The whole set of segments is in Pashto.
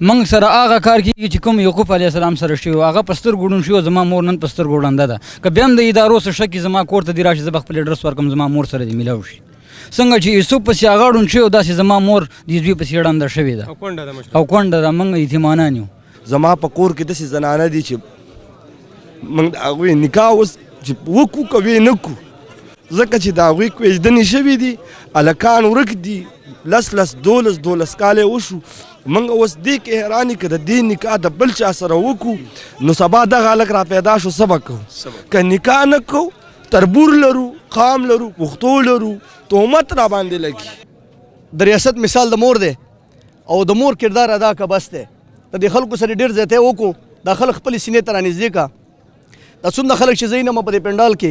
موږ سره هغه کار کېږي چې کوم یعقوب علیه السلام سره شوي هغه په سترګو ړوند شوي زما مور نن په سترګو ړنده ده که بیا هم د ادارو څه شک زما کور ته دې راشي زه به خپل اډرس ورکړم زما مور سره دې میلاو شي څنګه چې یوسف پسې هغه ړوند شوی داسې زما مور د زوی پسې ړنده شوې ده او کونډه ده موږ یتیمانان یو زما په کور کې داسې زنانه دي چې موږ د هغوی نکاح اوس چې وکړو که ویې نه کړو ځکه چې د هغوی کوېږدنې شوي دي هلکان ورک دي 10 کاله وشو موږ اوس دې کې حیران یو که د دې نکاح د بل چا سره وکړو نو سبا دغه هلک را پیدا شو څه به کوو که نکاح نه کوو تربور لرو قام لرو پښتو لرو تهمت را باندې لګي د ریاست مثال د مور دی او د مور کردار ادا که بس دی د دې خلکو سره ډېر زیاتی وکړو دا خلک خپلې سینې ته رانږدې که دا څومره خلک چې زه یې نم په دې پنډال کې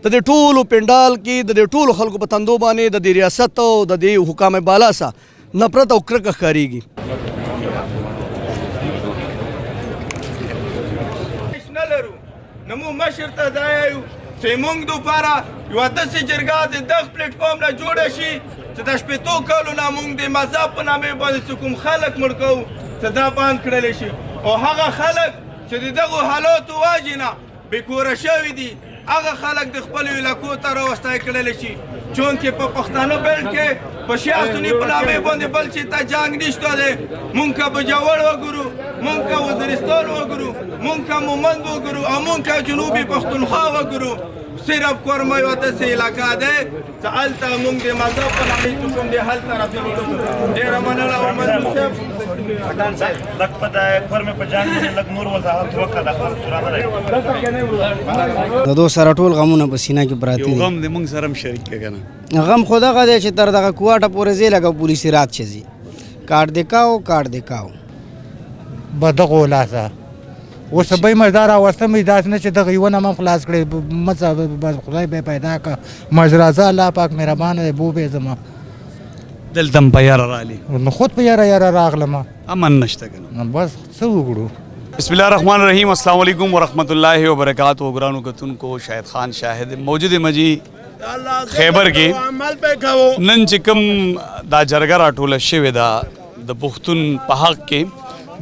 د دې ټولو پنډال کې د دې ټولو خلکو په تندو باندې د دې ریاست او د دې حکام بالا سه نفرت او کرکه ښکارېږي نه لرو نه مو مشر ته دا یایو چې موږ دوپاره یوه داسې جرګه د دغه پلیټفارم نه جوړه شي چې د شپېتو کالو نه موږ د مذهب په نامې باندې چې کوم خلک مړ کوو چې دا بند کړلی شي او هغه خلک چې د دغو حالاتو واجې نه بېکوره شوي دي هغه خلک د خپلو علاقو ته راوستی کړلی شي چونکې په پښتانه بیلټ کې په شیعه سني په نامې باندې بل چې ته جنګ نشته دی مونږ که بجوړ وګورو مونږ که وزیرستان وګورو مونږ که مومند وګورو او مونږ که جنوبي پښتونخوا وګورو صرف کورمه یوه داسې علاقه دی چې هلته مونږ د مذهب په نامې چې کوم دی هلته راتللو ډېره مننه او منظور صاحب پټان صاحب لږ په د کورمې په جنګ باندې لږ نور وضاحت وکړه د خلکو سره نه د دو سره ټول غمونه په سینه کې پراته دي غم دې موږ سره هم شریک که که نه غم خو دغه دی چې تر دغه کوواټه پورې ځې لکه پولیسي رات چې ځي کارډ دې کاو به دغه ولاسه اوس به یې مزدا راوسته مې داسې نه چې دغه یوه نه هم خلاص کړې مڅه خدای به یې پیدا کړه مزرازه الله پاک مهربانه دی بو به زما دلته هم په یاره رالي نو خود په یاره راغلم امن نشته که نه بس څه وکړو بسم الله الرحمن الرحیم السلام علیکم ورحمۃ اللہ وبرکاتہ گرانو کتونکو شاهد خان شاهد موجود مجی خیبر کې نن چې کوم دا جرګه راټوله شوې ده د پښتون په حق کې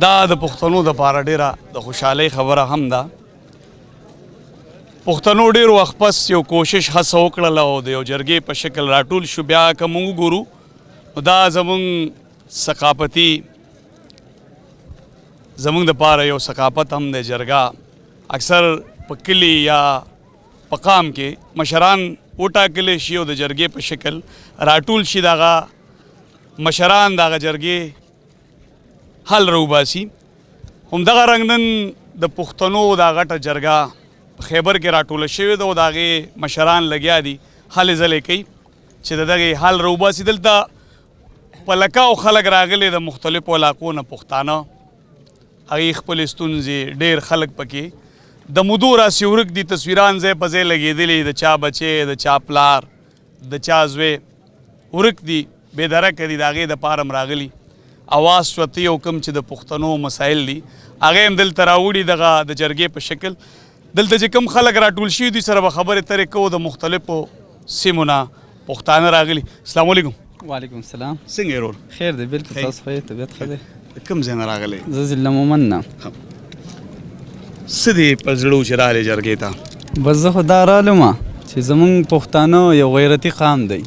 دا د پښتنو دپاره ډېره د خوشحالۍ خبره هم ده پښتنو ډېر وخت پس یو کوشش هڅه وکړله او د یو جرګې په شکل راټول شو بیا که موږ وګورو دا زموږ ثقافتي زمونږ دپاره یو ثقافت هم دی جرګه اکثر په کلي یا په قام کې مشران وټاکلی شي او د جرګې په شکل راټول شي دغه مشران دغه جرګې حل راوباسي همدغه رنګ نن د پښتنو دا غټه جرګه په خیبر کې راټوله شوې ده او د هغې مشران لګیا دي هلې ځلې کوي چې د دغې حل راوباسي دلته په لکاو خلک راغلي د مختلفو علاقو نه پښتانه هغې خپلې ستونزې ډېر خلک پکې د مودو راسې ورک دي تصویران ځای په ځای لګېدلي د چا بچې د چا پلار د چا زوی ورک دي بېدرکه دي د هغې دپاره هم راغلي اواز شوتی او کوم چې د پښتنو مسایل دي هغې هم دلته راوړي دغه د جرګې په شکل دلته چې کوم خلک راټول شوي دوی سره به خبرې ترې کوو د مختلفو سیمو نه پښتانه راغلي السلام علیکم وعلیکم السلام څنګه یې رول خیر دی بلکل تاسو ښه یې طبیعت ښه دی کوم ځای نه راغلی زه ضلع مومند نه څه دې په زړه و چې راغلې جرګې ته بس زه خو دا رالم چې زمونږ پښتانه یو غیرتي قام دی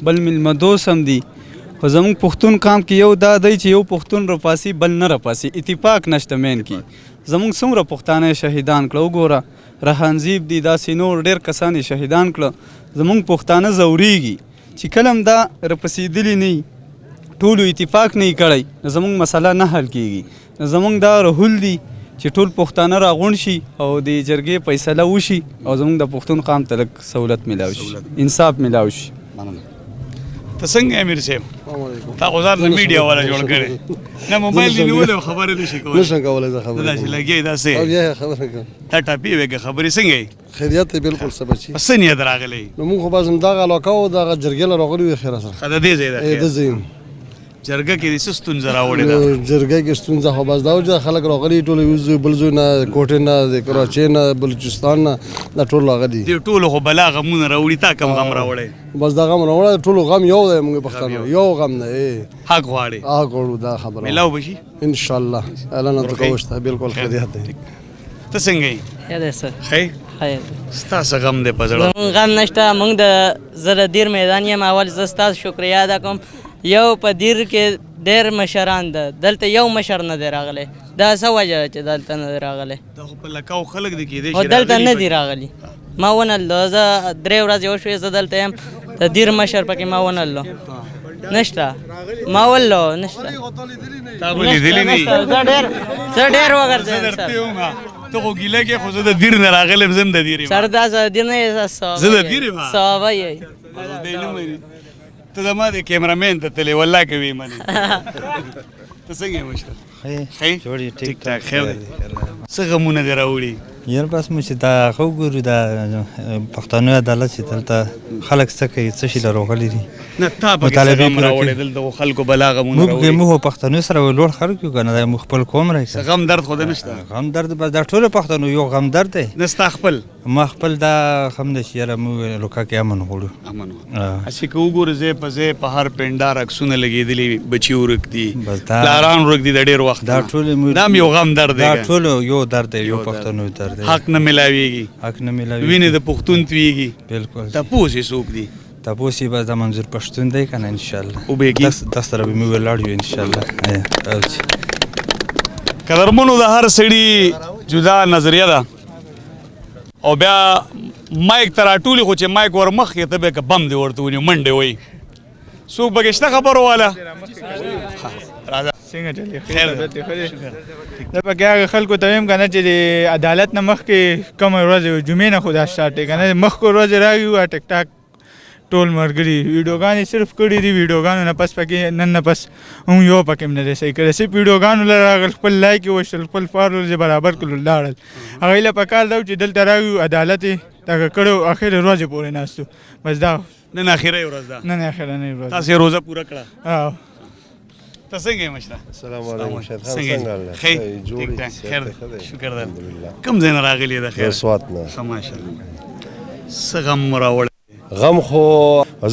بل میلمدوس هم دي خو زمونږ پښتون قام کې یو دا دی چې یو پښتون رپاسي بل نه رپاسي اتفاق نشته مین کې زمونږ څومره پښتانه شهیدان کړه وګوره رحانزیب دي داسې نور ډېر کسان یې شهیدان کړه زمونږ پښتانه ځورېږي چې کله هم دا رپسېدلي نه ټولو اتفاق نه یې کړی نو زمونږ مسله نه حل کېږي نو زمونږ دا رحول دي چې ټول پښتانه راغونډ شي او د جرګې فیصله وشي او زمونږ د پښتون قام ته لږ سهولت میلاو شي انصاف میلاو شي ته څنګه امیر صاحب تا خو ځان د میډیا والا جوړ کړی نه موبایل دې نیولی او خبرې نشي کولی نشم کولی زه خبرې داسې لګیا یې داسې خبره کوم تا ټاپې وې که خبرې څنګه یې خیریت دی بالکل څه بچي په څه نیت راغلی نو موږ خو بس همدغه علاقه و دغه جرګې له راغلي وي خیره سره ښه د دې ځای ده د ځای جرګه کې د څه ستونزه راوړې ده؟ جرګه کې ستونزه خو بس دا و چې خلک راغلي ټول یو بل ځای نه کوټې نه د کراچۍ نه بلوچستان نه دا ټول راغلي دې ټولو خو بلا غمونه راوړي، تا کوم غم راوړی؟ بس دا غم راوړی ټولو غم یو دی موږ پښتانه یو غم نه حق غواړي غواړو دا خبره میلاو به شي انشاءالله الله نه تکوشته بالکل خیریت دی ته څنګه یې؟ ښه دی سر ښه خیر ستا څه غم دی په زړه؟ زموږ غم نشته، موږ زه د دیر میدان یم. اول زه ستاسو شکریه ادا کوم. یو په دیر کې ډېر مشران ده، دلته یو مشر نه دی راغلی. دا څه وجه ده چې دلته نه دی راغلی؟ دا خو په لکاو خلک دي کېدای خو شي دلته نه دی راغلی. ما ونلو، زه 3 ورځې وشوې زه دلته یم، د دیر مشر پکې ما ونلو نشته، ما ولو نشته. تا به لیدلی نه یې؟ زه ډېر وګرځېدم درته یم ته خو ګیله کې خو زه د دیر نه راغلی یم، زه هم د دیر یم. سر دا زه دیر نه یې زه د دیر یم. صحابه یې ته زما د کیمرامین ته تللی والله که ویې منې. ته څنګه یې مشره؟ ښه ټیک ټاک خیر دی. څه غمونه دې راوړي؟ یار بس مو چې دا خو ګورو دا پښتانه عدالت چې دلته خلک څه کوي څه شي له راغلي دي نه تا پکې څه غم راوړی دلته خو خلکو بلا غمونه راوړي؟ موږ پښتنو سره لوړ خلک یو که نه دا موږ خپل قوم راځي. غم درد خو دې نشته؟ غم درد بس دا ټول پښتنو یو غم درد دی. نه ستا خپل؟ ما خپل دا غم دی چې یاره موږ لوکا کې امن غواړو. امن هسې که وګورو ځای په ځای په هر پنډار عکسونه لګېدلي، بچي ورک دي، پلاران ورک دي د ډېر وخت دا ټول دا هم یو غم درد دی. دا ټول یو درد دی، یو پښتنو درد دی. حق نه ملاویږي، حق نه ملاویږي، وینې د پښتون تویږي. بالکل. تپوس یې څوک دي؟ تپوس یې بس د منظور پښتون دی که نه انشاءالله وبېږي. دا سره به موږ ولاړ یو انشاءالله. قدرمنو د هر سړي جدا نظریه ده او بیا مایک ته راټولي، خو چې مایک ور مخکې ته به که بم دې ورته ونیو منډې وایي. څوک پکې شته خبرو والا؟ څنګه چلې خیر ده دا پکې هغه خلکو ته ویم که نه چې د عدالت نه مخکې کومه ورځ جمعې نه خو دا سټارټ دی که نه مخکې ورځې راغي وو ټک ټاک ټول ملګري ویډیوګانې صرف کړي دي، ویډیوګانو نه پس پکې نن نه پس هم یو پکې هم نه دی صحیح کړی. صرف ویډیوګانو له راغل خپل لایک یې وشتل، خپل فالوورز یې برابر کړل لاړل. هغوی له پکار دا و چې دلته راغي عدالت یې دغه کړی و، اخرې ورځې پورې ناست و. بس دا نن اخرۍ ورځ ده، نن اخرنۍ ورځ. تاسې روزه پوره کړه؟ ته څنګه یې مشره؟ السلام علیکم څنګه ښه ټیک ټاک خیر ده شکر ده. کوم ځای نه راغلي ده؟ خیر سوات نه. ښه ماشاءالله. څه غم مو راوړی؟ غم خو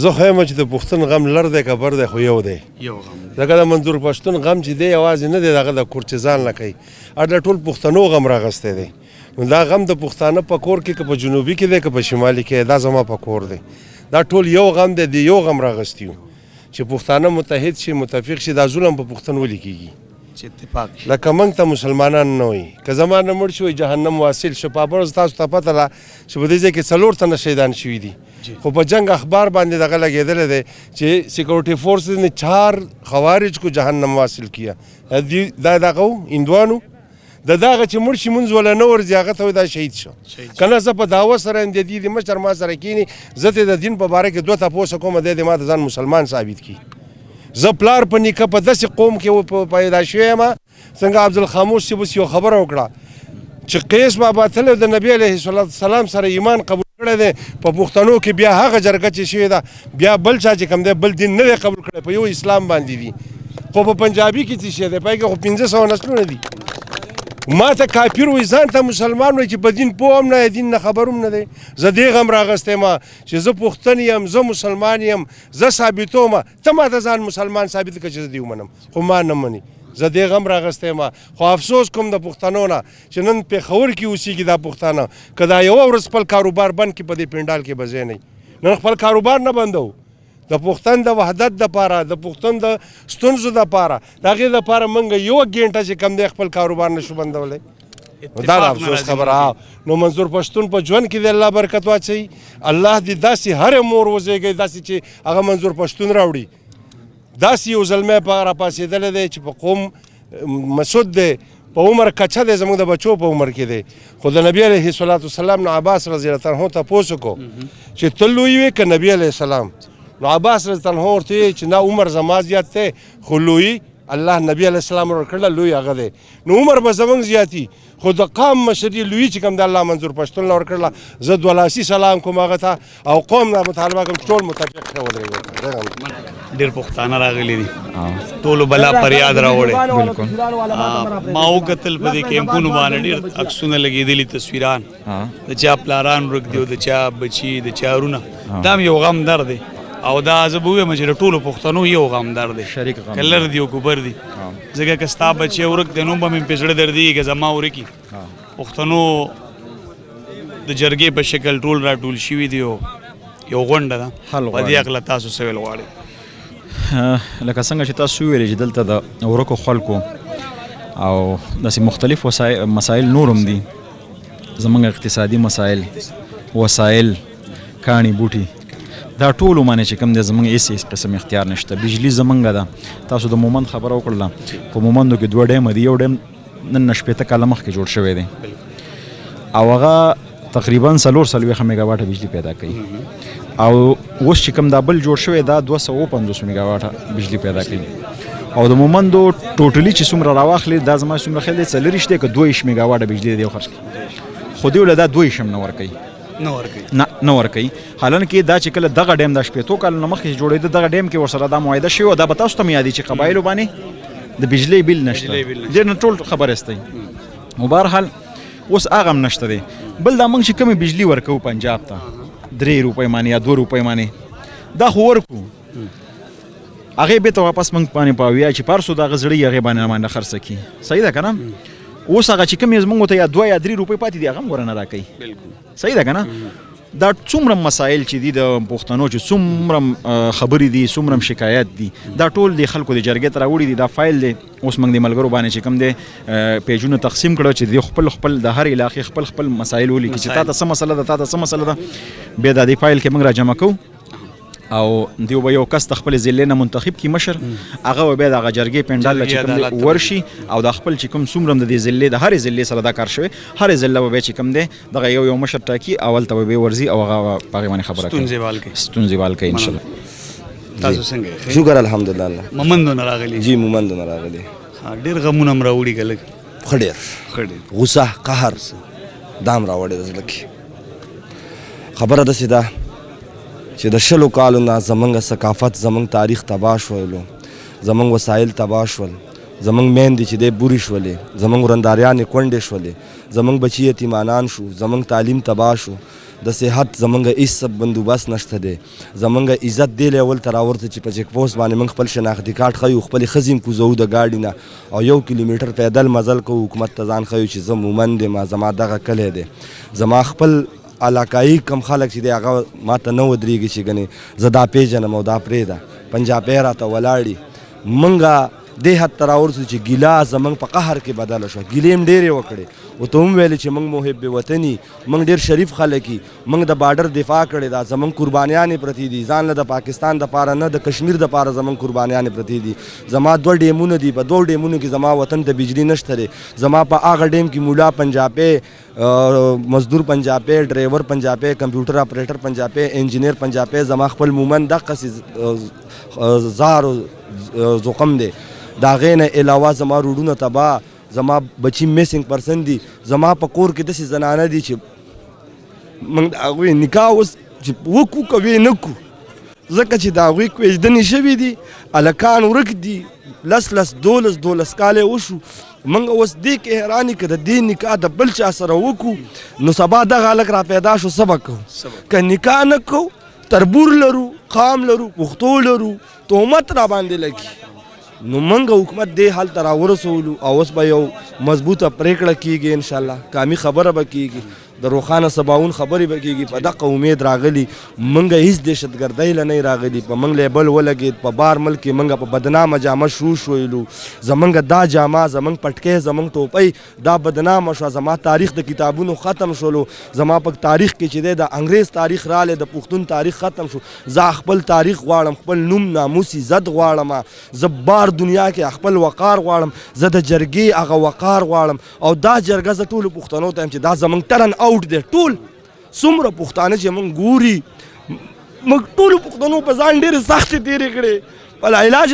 زه خو یم چې د پښتون غم لر دی که بر دی خو یو دی. یو غم ځکه د منظور پښتون غم چې دی یوازې نه دی، دغه د کورچزان نه کوي، دا ټول پښتنو غم راغستی دی. نو دا غم د پښتانه په کور کې که په جنوبي کې دی که په شمالي کې، دا زما په کور دی. دا ټول یو غم دی، د یو غم راغستی یو چې پښتانه متحد شي، متفق شي. دا ظلم په پښتون ولې کېږي چې اتفاق شي؟ لکه موږ ته مسلمانان نه وایي که زما نه مړ شوی جهنم واصل شو. په ورځ تاسو ته پته ده چې په دې ځای کې 4 تنه شهیدان شوي دي، خو په جنگ اخبار باندې دغه لګېدلی دی چې سیکورټي فورسز نے 4 خوارج کو جهنم واصل کیا. دا دغه هندوانو د دغه چې مړ شي مونځ ولا نه ورځي هغه ته دا شهید شو. که نه زه په دعوه سره یم، د دې د مشر ما سره کښېني، زه ته د دین په باره کې 2 تپوسه کوم، دی د ما د ځان مسلمان ثابت کړي. زه پلار په نیکه په داسې قوم کې پیدا شوی یم څنګه عبدالخاموس صاحب اوس یو خبره وکړه چې قیس بابا تللی د نبي علیه السلام سره ایمان قبول کړی دی، په پښتنو کې بیا هغه جرګه چې شوې ده بیا بل چا چې کوم دی بل دین نه دی قبول کړی، په یو اسلام باندې دي. خو په پنجابي کې څه شی دی، پای کې خو 500 نسلونه دي. ما ته کافر وایي، ځان ته مسلمان وایي چې په دین پوه هم نه دی، دین نه خبر هم نه دی. زه دې غم راغستی ما چې زه پښتون یم، زه مسلمان یم، زه ثابتوم. ته ما ته ځان مسلمان ثابت کړه چې زه دې ومنم، خو ما نه مني. زه دې غم راغستی ما، خو افسوس کوم د پښتنو نه چې نن پېښور کې اوسېږي دا پښتانه، که دا یوه ورځ خپل کاروبار بند کړي په دې پنډال کې به ځای نه وي. نن خپل کاروبار نه بندو، د پښتون د وحدت دپاره، د پښتون د ستونزو دپاره، د هغې دپاره موږ یو ګینټه چې کم دی خپل کاروبار نشو بندولی. دا د افسوس خبره. نو منظور پښتون په ژوند کې د الله برکت واچوي. الله دې داسې هرې مور وزېږوي داسې چې هغه منظور پښتون راوړي. داسې یو زلمی په راپاڅېدلی دی چې په قوم مسعود دی، په عمر کچه دی، زموږ د بچو په عمر کې دی. خو د نبي علیه السلام نه عباس رضی الله عنه تپوس وکړو چې ته لوی وې که نبي علیه السلام؟ نو عباس رضی الله عنه ورته ویل چې نه عمر زما زیات دی، خو لوی الله نبی علیه السلام ورکړله لوی هغه دی نو عمر به زموږ زیاتي خو د قام مشري لوی چې کوم د الله منظور پښتون له ورکړله زه دولاسي سلام کوم هغه ته او قوم نه مطالبه کوم ټول متفق ښه ودرېږي. ډېر پښتانه راغلي دي ټولو بلا پر یاد راوړی ما وکتل په دې کیمپونو باندې ډېر عکسونه لګېدلي تصویران د چا پلاران ورک دي او د چا بچي د چا ورونه دا هم یو غم در دی او دا زه به ووایم چې د ټولو پښتنو یو غم در دی که لر دي او کوبر دي ځکه که ستا بچی ورک دی نو به مې پې زړه دردېږي که زما ورکي پښتنو د جرګې په شکل ټول راټول شوي دي او یو غونډه ده په دې هکله تاسو څه ویل غواړئ؟ لکه څنګه چې تاسو وویلې چې دلته د ورکو خلکو او داسې مختلف مسایل نور هم دي زموږ اقتصادي مسایل وسایل کاڼي بوټي دا ټولو باندې چې کوم دی زموږ هېڅ قسم اختیار نشته. بجلي زموږ ده تاسو د مومند خبره وکړله په مومندو کې 2 ډیمه دي یو ډیم نن 80 کاله مخکې جوړ شوی دی او هغه تقریبا 440 میگا واټه بجلی پیدا کوي او اوس چې کوم دا بل جوړ شوی دا 250 میگا واټه بجلی پیدا کوي او د مومندو ټوټلی چې څومره راواخلي دا زما څومره خیال دی 40 دی که 22 میگا واټه بجلی دی خرڅ کوي خو دوی له دا 2 شم نه ورکوي نه ورکوي حالانکه دا چې کله دغه ډیم د 80 کال نه مخکې جوړېده دغه ډیم کې ورسره دا معاهده شوې وه دا به تاسو ته مې یادي چې قبایلو باندې د بجلی بیل نشته ډېر نه ټول خبر استئ او بهرحال اوس هغه هم نشته دی. بل دا موږ چې کومې بجلی ورکوو پنجاب ته 3 روپۍ باندې یا 2 روپۍ باندې دا خو ورکو هغې بېرته واپس موږ باندې په اویا چې پارسو د هغه زړی هغې باندې خرڅه کړي صحیح ده که نه اوس هغه چې کوم یې زموږ ته یا 2 یا 3 روپۍ پاتې دي هغه هم ګوره نه راکوي صحیح ده که نه دا څومره مسایل چې دي د پښتنو چې څومره خبرې دي څومره شکایت دي دا ټول د خلکو د جرګې ته راوړي دي دا فایل دی اوس موږ د ملګرو باندې چې کوم دی پیجونه تقسیم کړو چې د خپل د هر علاقې خپل مسایل ولیکي چې تا ته څه مسله ده تا ته څه مسله ده بیا د دې فایل کې موږ را جمع کوو او دیو به یو کس د خپل ضلع نه منتخب کی مشر هغه به د هغه جرګې پنډال چې کوم ورشي او د خپل چې کوم څومره د دې ضلع د هر ضلع سره دا کار شوی هر ضلع به چې کوم دی دغه یو مشر ټاکي اول ته به ورزي او هغه په باندې خبره کوي ستونزې ان شاء الله. تاسو څنګه شکر الحمدلله مومندو نه راغلي جی مومندو نه راغلي ډېر غمونه هم راوړي که لږ ښه ډېر غوسه قهر دام راوړی د زړه کې خبره داسې ده چې د 20 کالو نه زموږ ثقافت زموږ تاریخ تباه شولو زموږ وسایل تباه شول زموږ میندې چې دی بورې شولې زموږ ورنداریانې کونډې شولې زموږ بچي یتیمانان شو زموږ تعلیم تباه شو د صحت زموږ هېڅ بندوبست نشته دی زموږ عزت دی لیول ته راورته چې په چیک پوسټ باندې موږ خپل شناختي کارت ښیو خپلې ښځې هم کوزوو د ګاډي نه او 1 کیلومیټر پیدل مزل کوو حکومت ته ځان ښیو چې زه مومند یم زما دغه کلی دی زما خپل علاقایي کم خلک چې دی هغه ما ته نه ودرېږي چې ګنې زه دا پیژنم او دا پرېږده پنجابی راته ولاړي موږ دې حد ته راورسو چې ګیله زموږ په قهر کې بدله شوه ګیلې هم ډېرې وکړې او ته هم ویلې چې موږ محب وطني موږ ډېر شریف خلک یي موږ د بارډر دفاع کړې ده زموږ قربانیانې پرتې دي ځان له د پاکستان دپاره نه د کشمیر دپاره زموږ قربانیانې پرتې دي زما 2 ډیمونه دي په 2 ډیمونو کې زما وطن ته بجلی نشته دی زما په هغه ډیم کې مولا پنجابی مزدور پنجابی ډرایور پنجابی کمپیوټر اپریټر پنجابی انجینیر پنجابی زما خپل مومند دقسې زار زغم دی د هغې نه علاوه زما روډونه تباه زما بچي میسنګ پرسن دي زما په کور کې داسې زنانه دي چې موږ د هغوی نکاح اوس چې وکړو که ویې نه کړو ځکه چې د هغوی کوېږدنې شوي دي هلکان ورک دي 10 12 کاله وشو موږ اوس دې کې حیران که د دې نکاح د بل چا سره وکړو نو سبا دغه هلک را پیدا شو څه به کوو که نکاح نه کوو تربور لرو قام لرو پښتو لرو تهمت را باندې لګي نو موږ حکومت دې حال ته راورسولو او اوس به یو مضبوطه پرېکړه کېږي انشاءالله کامي خبره به کېږي د روښانه سباون خبرې به کېږي په دغه امید راغلي موږ هېڅ دهشتګردۍ له نه راغلي په موږ لیبل ولګېد په بار ملک کې موږ په بدنامه جامه شویلو زموږ دا جامه زموږ پټکۍ زموږ ټوپۍ دا بدنامه شوه زما تاریخ د کتابونو ختم شولو زما په تاریخ کې چې دی د انګریز تاریخ رالی د پښتون تاریخ ختم شو زه خپل تاریخ غواړم خپل نوم ناموس عزت غواړم زه بار دنیا کې خپل وقار غواړم زه د جرګې هغه وقار غواړم او دا جرګه زه ټولو پښتنو ته یم چې دا زموږ ترن آوټ دی ټول څومره پښتانه چې موږ ګوري موږ ټولو پښتنو په ځان ډېرې سختې تېرې کړې بل علاج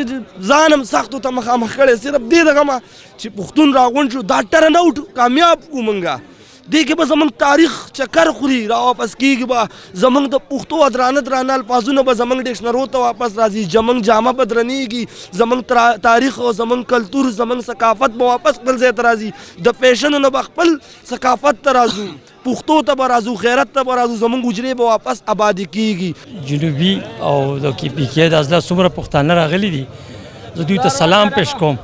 ځان هم سختو ته مخامخ کړی صرف دې دغه ما چې پښتون راغونډ شو دا ټرن آوټ کامیاب کړو موږ دې کې به زموږ تاریخ چکر خوري را واپس کېږي به زموږ د پښتو درانه الفاظونه به زموږ ډکشنرو ته واپس راځي زموږ جامه به درنېږي زموږ تاریخ او زموږ کلتور زموږ ثقافت به واپس خپل ځای ته راځي د فیشنونو به خپل ثقافت ته راځو پښتو ته به راځو غیرت ته به راځو زموږ حجرې به واپس آبادي کېږي جنوبي او د KPK د ازلا څومره پښتانه راغلي دي زه دوی ته سلام پیش کوم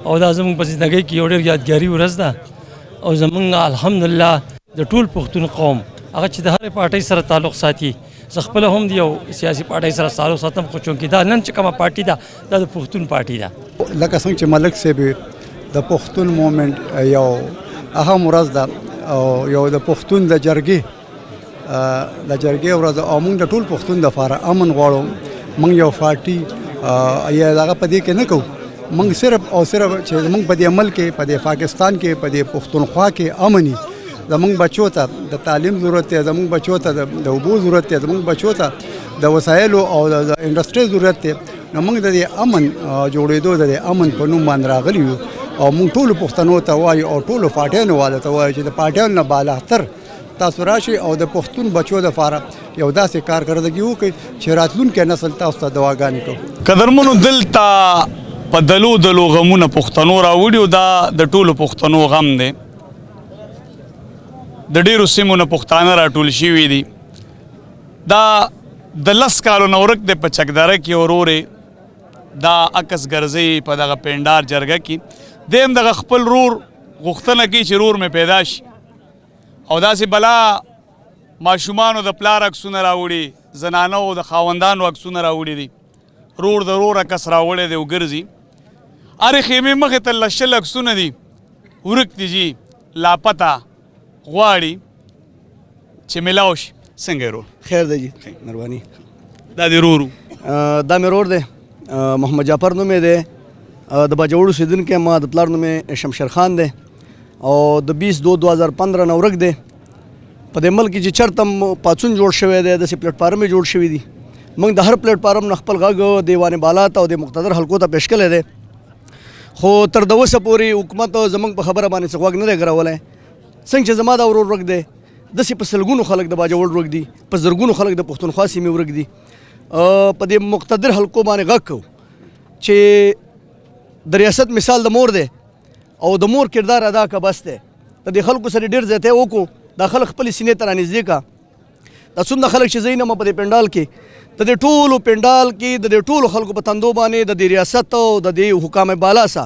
او دا زموږ په زندګۍ کې یو ډېر یادګاري ورځ ده او زمونږ الحمدلله د ټول پښتون قوم هغه چې د هرې پارټۍ سره تعلق ساتي زه خپله هم د یو سیاسي پارټۍ سره تعلق ساتم خو چونکې دا نن چې کومه پارټي ده دا د پښتون پارټي ده لکه څنګه چې ملک صاحب د پښتون مومنټ یو اهم ورځ ده او یو د پښتون د جرګې ورځ او موږ د ټول پښتون دپاره امن غواړو موږ یو پارټي یا دغه په دې کې نه کوو موږ صرف او صرف چې موږ په دې ملک کې په دې پاکستان کې په دې پښتونخوا کې امني زموږ بچو ته د تعلیم ضرورت دی زموږ بچو ته د اوبو ضرورت دی زموږ بچو ته د وسایلو او د انډسټري ضرورت دی نو موږ د دې امن جوړېدو د امن په نوم باندې راغلي یو او موږ ټولو پښتنو ته وایو او ټولو پارټیانو والو ته وایو چې د پارټیانو نه بالاتر تاسو راشئ او د پښتون بچو لپاره یو داسې کارکردګي وکړئ چې راتلونکی نسل تاسو ته دعاګانې کوي قدرمنو دلته په دلو غمونه پښتنو راوړي او دا د ټولو پښتنو غم دی د ډېرو سیمو نه پښتانه راټول شوي دي دا د 10 کالو نه ورک دی په چکدره کې ورورې دا عکس ګرځي په دغه پنډار جرګه کې دی هم دغه خپل رور غوښتنه کوي چې رور مې پیدا شي او داسې بلا ماشومانو د پلار عکسونه راوړي زنانو د خاوندانو عکسونه راوړي دي رور د رور عکس راوړی دی وګرځي هرې خیمې مخې ته 100 عکسونه دي ورک دي جي لاپته غواړي چې ملاو شي څنګه رور خیر دی جی مهرباني دا دی رورو دا مې رور دی محمد جعفر نوم یې دی د باجوړ اوسېدونکی ما د پلار نوم یې شمشیر خان دی او د 20/2/2015 نه ورک دی په دې ملک کې چې چېرته پاڅون جوړ شوی دی داسې پلیټفارم یې جوړ شوي دي موږ د هر پلیټفارم نه خپل غږ دیوان بالا ته او د مقتدر حلقو ته پیش کړی دی خو تر د اوسه پورې حکومت زموږ په خبره باندې څه غوږ نه دی ګرولی څنګه چې زما دا ورور ورک دی داسې په سلګونو خلک د باجوړ ورک دي په زرګونو خلک د پښتونخوا سیمې ورک دي په دې مقتدر حلقو باندې غږ کوو چې د ریاست مثال د مور دی او د مور کردار ادا که بس دی د دې خلکو سره ډېر زیاتی وکړو دا خلک خپلې سینې ته رانږدې که دا څومره خلک چې زه یې په دې پنډال کې د دې ټولو پنډال کې د دې ټولو خلکو په تندو باندې د دې ریاست او د دې حکام بالا سه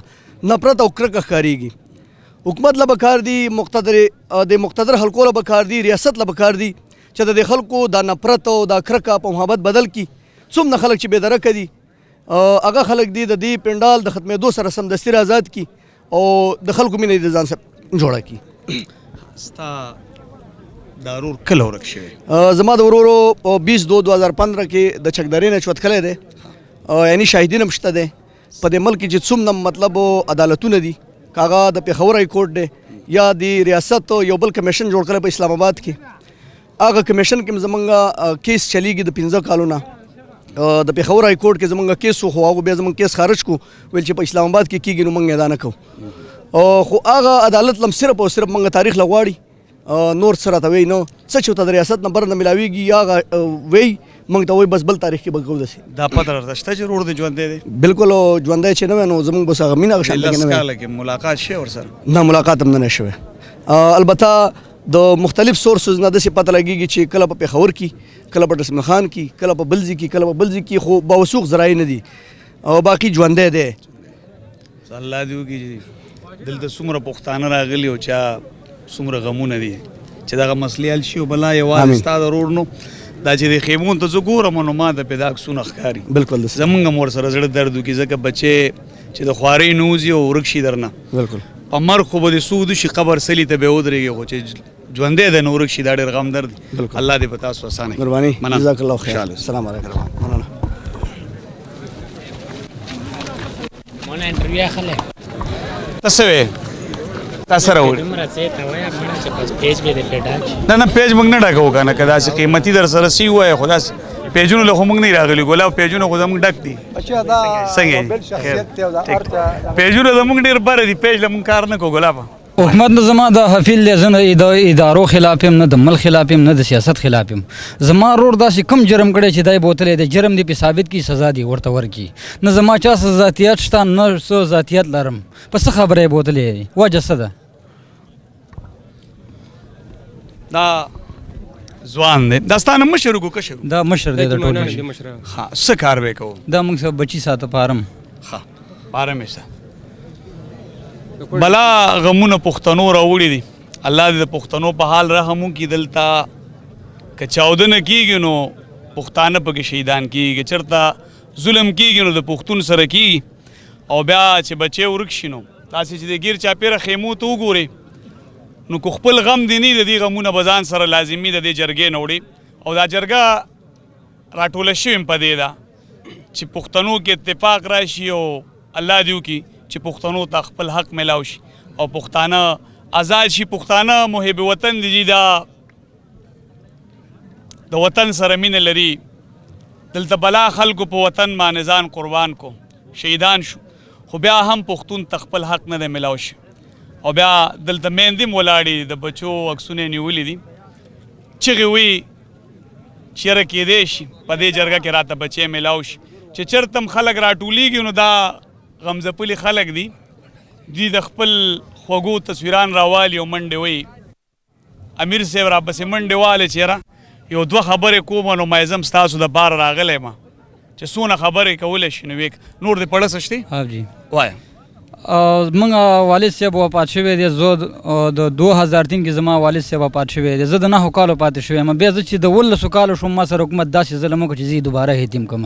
نفرت او کرکه ښکارېږي حکومت له بکار دي د مقتدر حلقو له بکار دي ریاست له بکار دي چې د دې خلکو دا نفرت او دا کرکه په محبت بدل کړي څومره خلک چې بېدرکه دي هغه خلک دي د دې پنډال د ختمېدو سره سمدستي آزاد کړي او د خلکو مینه د ځان سره جوړه کړي ستا دا ورور کله ورک شوی زما د ورورو په 20/2/2015 کې د چکدرې نه چوتکلی دی یعنی شاهدین هم شته دی په دې ملک کې چې څومره مطلب عدالتونه دي که هغه د پېښور های کورټ دی یا د ریاست یو بل کمیشن جوړ کړی په اسلام آباد کې هغه کمیشن کې زمونږ کیس چلیږي د 15 کالو نه د پېښور های کورټ کې زمونږ کیس خو هغه بیا زمونږ کیس خارج کو ویل چې په اسلام آباد کې کېږي نو موږ ادا نه کوو خو هغه عدالت لم صرف او صرف موږ تاریخ له غواړي نور سره ته وی نو څه چې ته د ریاست نه بر نه ملاویږي یا وی موږ ته وی بس بل تاریخ کې به کوو داسې دا پته درته شته چې رور دی ژوندی دی بالکل ژوندی چې نه وی نو زموږ بس هغه مینه هغه شان کې نه وی کاله کې ملاقات شوی ورسره نه ملاقات هم نه شوی البته د مختلف سورسز نه داسې پته لګېږي چې کله په پېښور کې کله په رسم خان کې کله په بل ځای کې کله په بل ځای کې خو باوثوق ذرایع نه دي او باقي ژوندی دی الله دې وکړي دلته څومره پښتانه راغلي او چا څومره غمونه دي چې دغه مسلې حل شي او بلا یوازې ستا د ورور نو دا چې د خیمون ته زه ګورم نو ما ته پیدا عکسونه ښکاري بالکل زمونږ هم ورسره زړه درد وکړي ځکه بچې چې د خوارۍ نه وځي او ورک شي درنه بالکل په مرګ خو به د سود شي قبر سلي ته به ودرېږي خو چې ژوندی دی نو ورک شي دا ډېر غم درد الله دې په تاسو اسانه کړي مهرباني جزاک الله خیر السلام علیکم مننه مونه انټرویو اخلې تاسو وې تاسو راوړي مرا څه ته وایا مړه چې بس پیج به دې ډاک نه پیج موږ نه ډاکو کنه کدا چې قیمتي در سره سی وای خدا پیجونو له خو موږ نه راغلي ګلاب پیجونو خو زموږ ډک دي اچھا دا څنګه بل شخصیت ته دا ارچا پیجونو زموږ ډېر بره دي پیج له موږ کار نه کوو ګلاب حکومت نه زما د حفیظ دی زه نه د ادارو خلاف یم نه د ملک خلاف یم نه د سیاست خلاف یم زما رور داسې کم جرم کړی چې دای بوتلی د جرم دی پې ثابت کی سزا دی ورته ورکړي نه زما چا څه ذاتیت شته نه څه ذاتیت لرم په څه خبره یې بوتلی وجه څه ده دا ځوان دی دا ستا نه مشر وګو کشر دا مشر دی د ټول مشر ها څه کار به کوو دا موږ سره بچي ساته پارم ها پارم یې بلا غمونه پښتنو راوړي دي الله دې د پښتنو په حال رحم وکړي دلته که چاودنه کېږي نو پښتانه پکې شهیدان کېږي چېرته ظلم کېږي نو د پښتون سره کېږي او بیا چې بچی ورک شي نو تاسې چې د ګیر چاپېره خیمو ته وګورئ نو که خپل غم دی نه د دې غمونه به ځان سره لازمي د دې جرګې نه وړي او دا جرګه راټوله شوې م په دې ده چې پښتنو کې اتفاق راشي او الله دې وکړي چې پښتنو ته خپل حق میلاو شي او پښتانه آزاد شي پښتانه محب وطن دي دا د وطن سره مینه لري دلته بلا خلکو په وطن باندې ځان قربان کو شهیدان شو خو بیا هم پښتون ته خپل حق نه دی میلاو شي او بیا دلته میندې م ولاړې د بچو عکسونه یې نیولي دي چغې وي چیرې کېدی شي په دې جرګه کې راته بچی میلاو شي چې چېرته هم خلک راټولیږي نو دا غمزپلي خلک دي دوی د خپل خوږو تصویران راوالي او منډې وایي امیر صاحب راپسې منډې والې چېره یو دوه خبرې کومه نو ما زم ستاسو د باره راغلی یم چې څونه خبرې کولی شي نو نور دې پړه څه شته جی وایه موږ والد صاحب وفات شوی دی زه د 2003 کې زما والد صاحب وفات شوی دی زه د 9 کالو پاتې شوی یم بیا زه چې د 19 کالو شوم ما سره حکومت داسې ظلم وکړ چې زه یې دوباره یتیم کړم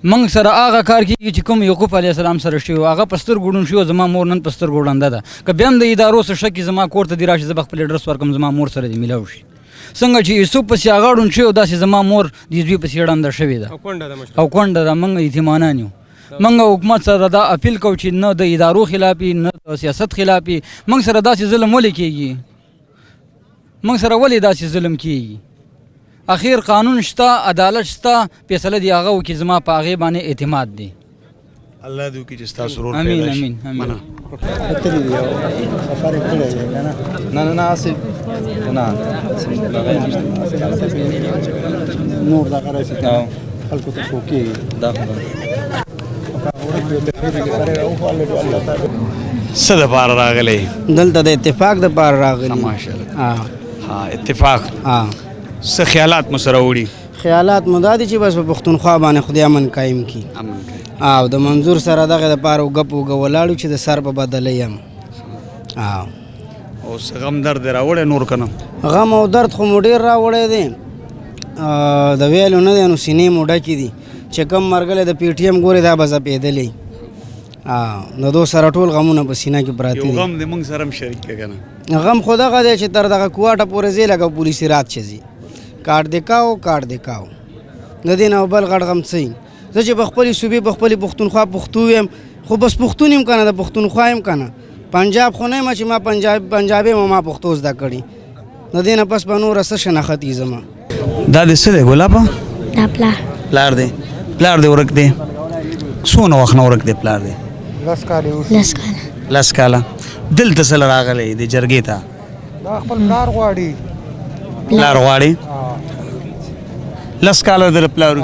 موږ سره هغه کار کېږي چې کوم یعقوب علیه السلام سره شوي هغه په سترګو ړوند شوي زما مور نن په سترګو ړنده ده که بیا هم د ادارو څه شک زما کور ته دې راشي زه به خپل اډرس ورکړم زما مور سره دې میلاو شي څنګه چې یوسف پسې هغه ړوند شوی داسې زما مور دې زوی پسې ړنده شوې ده او کونډه ده موږ یتیمانان یو موږ حکومت سره دا اپیل کوو چې نه د ادارو خلافي نه د سیاست خلافي موږ سره داسې ظلم ولې کېږي موږ سره ولې داسې ظلم کېږي اخیر قانون شته عدالت شته فیصله دې هغه وکړي زما په هغې باندې اعتماد دی الله دې وکړي چې ستاسو ورور امین پیدا شي امین امین نه نور دا غره خلکو ته شوکي دا څه دپاره راغلی دلته د اتفاق دپاره راغلي ماشاءالله ها اتفاق څه خیالات مو سره وړي خیالات مو دا دي چې بس په پښتونخوا باندې خدای امن قایم کړي او د منظور سره دغه دپاره وګپ وګه ولاړو چې د سر په بدله یم اوس غم درد یې راوړی نور که نه غم او درد خو مو ډېر راوړی دی د ویلو نه دی نو سینې مو ډکې دي چې کم مرګلی د پی ټي ایم ګورې دا به ځپېدلی د دو سره ټول غمونه په سینه کې پراته یو دي غم دې موږ سره هم شریک کړه که نه غم خو دغه دی چې تر دغه کوواټه پورې ځې لکه پولیسي رات چې ځي کارډ دې کاو کارډ دې کاو د دې نه بل غټ غم څه زه چې په خپلې صوبې په خپلې پښتونخوا پښتو یم خو بس پښتون یم که نه د پښتونخوا یم که نه پنجاب خو نه یم چې ما پنجاب یم ما پښتو زده کړي د دې نه پس به نوره څه شناختي زما دا دې څه دی ګلابه دا پلار دی پلار دې ورک دی څونه وخت نه ورک دی پلار دی 10 کاله 10 کاله دلته څه راغلی د جرګې ته دا خپل پلار غواړي پلار غواړي 10 کاله در پلار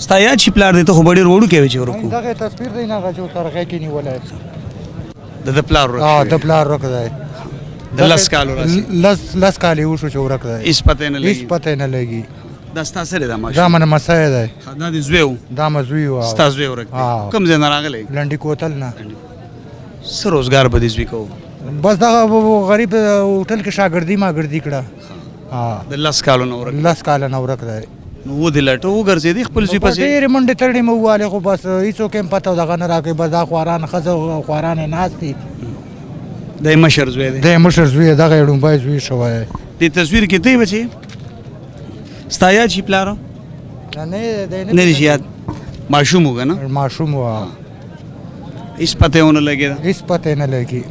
ستا یاد شي پلار دې ته خو به ډېر وړوکی وي چې ورکو دغه تصویر دی نه هغه چې ترغې کې نیولی د پلار ورک د پلار ورک دی د 10 کالو راسي 10 کالې وشو چې ورک دی هېڅ پته یې نه لګي هېڅ پته یې نه لګي دا ستا څه دی دا دا ماشوم من مسی دی دا دې زوی و دا مې زوی و ستا زوی ورک دی کوم ځای نه راغلی لنډي کوتل نه څه روزګار به دې زوی کوو بس دغه غریب هوټل کې شاګردي ماګردي کړه د 10 کالو نه ورک 10 کاله نه ورک دی نو ودې لټه وګرځېدې خپل زوی پسې ډېرې منډې تړې مې ووالې خو بس هېڅوک یې پته دغه نه راکوي بس دا خواران ښځه خواران یې ناست دي دی مشر زوی دی دی مشر زوی دی دغه یې ړومبی زوی شوی دې تصویر کې دی بچې ستا یاد شي پلاره نه دي شي یاد ماشوم و که نه ماشوم و هېڅ پته یې ونه لګېده هېڅ پته یې نه لګي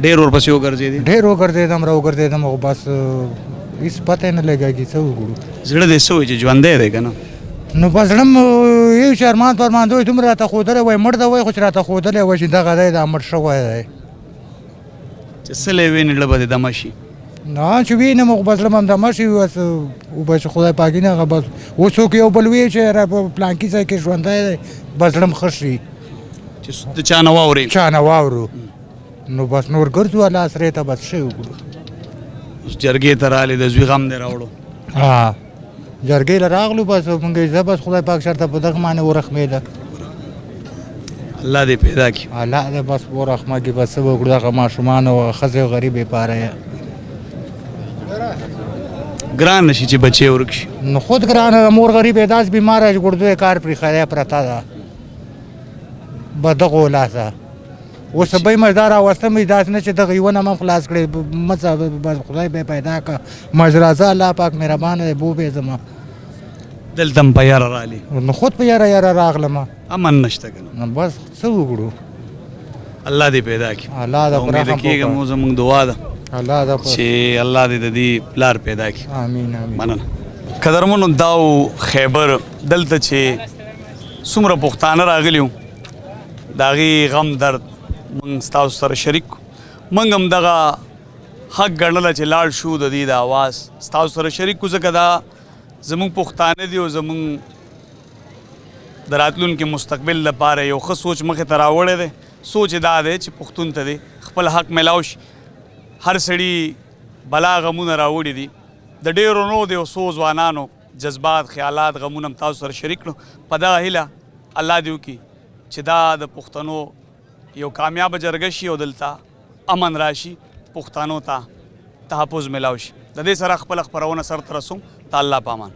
ډېر ورپسې وګرځېدې ډېر وګرځېدم را وګرځېدم خو بس هېڅ پته نه لګېږي څه وکړو. زړه دې څه وایي چې ژوندی دی که نه؟ نو په زړه م یو چې ارمان پرمان دوی دومره راته ښودلی وای مړ دی وای خو چې راته ښودلی وای چې دغه دی دا مړ شوی دی چې څه لی وینې زړه به دې دمه شي. نه چې وینم خو به زړه م هم دمه شي بس وبه چې خدای پاک نه هغه بس اوس څوک یو بل وایي چې پلانکي ځای کې ژوندی دی بس زړه م ښه شي چې د چا نه واورې چا نه واورو نو بس نور ګرځو الله سرې ته بس ښه وکړو. اوس جرګې ته رالې د زوی غم دې راوړو. جرګې له راغلو بس مونږ زه بس خدای پاک شرته په دغه باندې ورحمېده الله دې پیدا کړي. الله دې بس ورحمه کړي بس څه وکړو دغه ماشومان او ښځې او غریبې پاره ګران نشي چې بچې ورک شي. نو خود ګرانه مور غریبې داس بیماره ګردو کار پرې خدای پرته ده به دغو لاسه اوس به یې مزدار راوستم داسې نه چې دغه یوه نه هم خلاص کړې مڅه بس خدای به پیدا کړه مزرازه الله پاک مهربانه دی بو به زما دلته هم په یاره رالي نو خود په یاره یاره راغلم امن نشته که نه بس څه وکړو الله دې پیدا کړي. الله دې امید کېږم اوس زموږ دعا ده الله دې چې الله دې د دې پلار پیدا کړي. امین امین. مننه. قدرمنو دا و خیبر دلته چې څومره پښتانه راغلي وو د هغې غم درد موږ ستاسو سره شریک موږ هم دغه حق ګڼله چې لاړ شو د دې د اواز ستاسو سره شریک کړو ځکه دا زموږ پښتانه دي او زموږ د راتلونکي مستقبل لپاره یو ښه سوچ مخې ته راوړی دی. سوچ دا دی چې پښتون ته دی خپل حق میلاو شي. هر سړي بلا غمونه راوړي دي د ډېرو نو د یو څو ځوانانو جذبات خیالات غمونه هم تاسو سره شریک کړو په دغه هیله الله دې وکړي چې دا د پښتنو یو کامیابه جرګه شي او دلته امن راشي پښتنو ته تحفظ میلاو شي. د دې سره خپله خپرونه سرته رسوم. د الله په امان.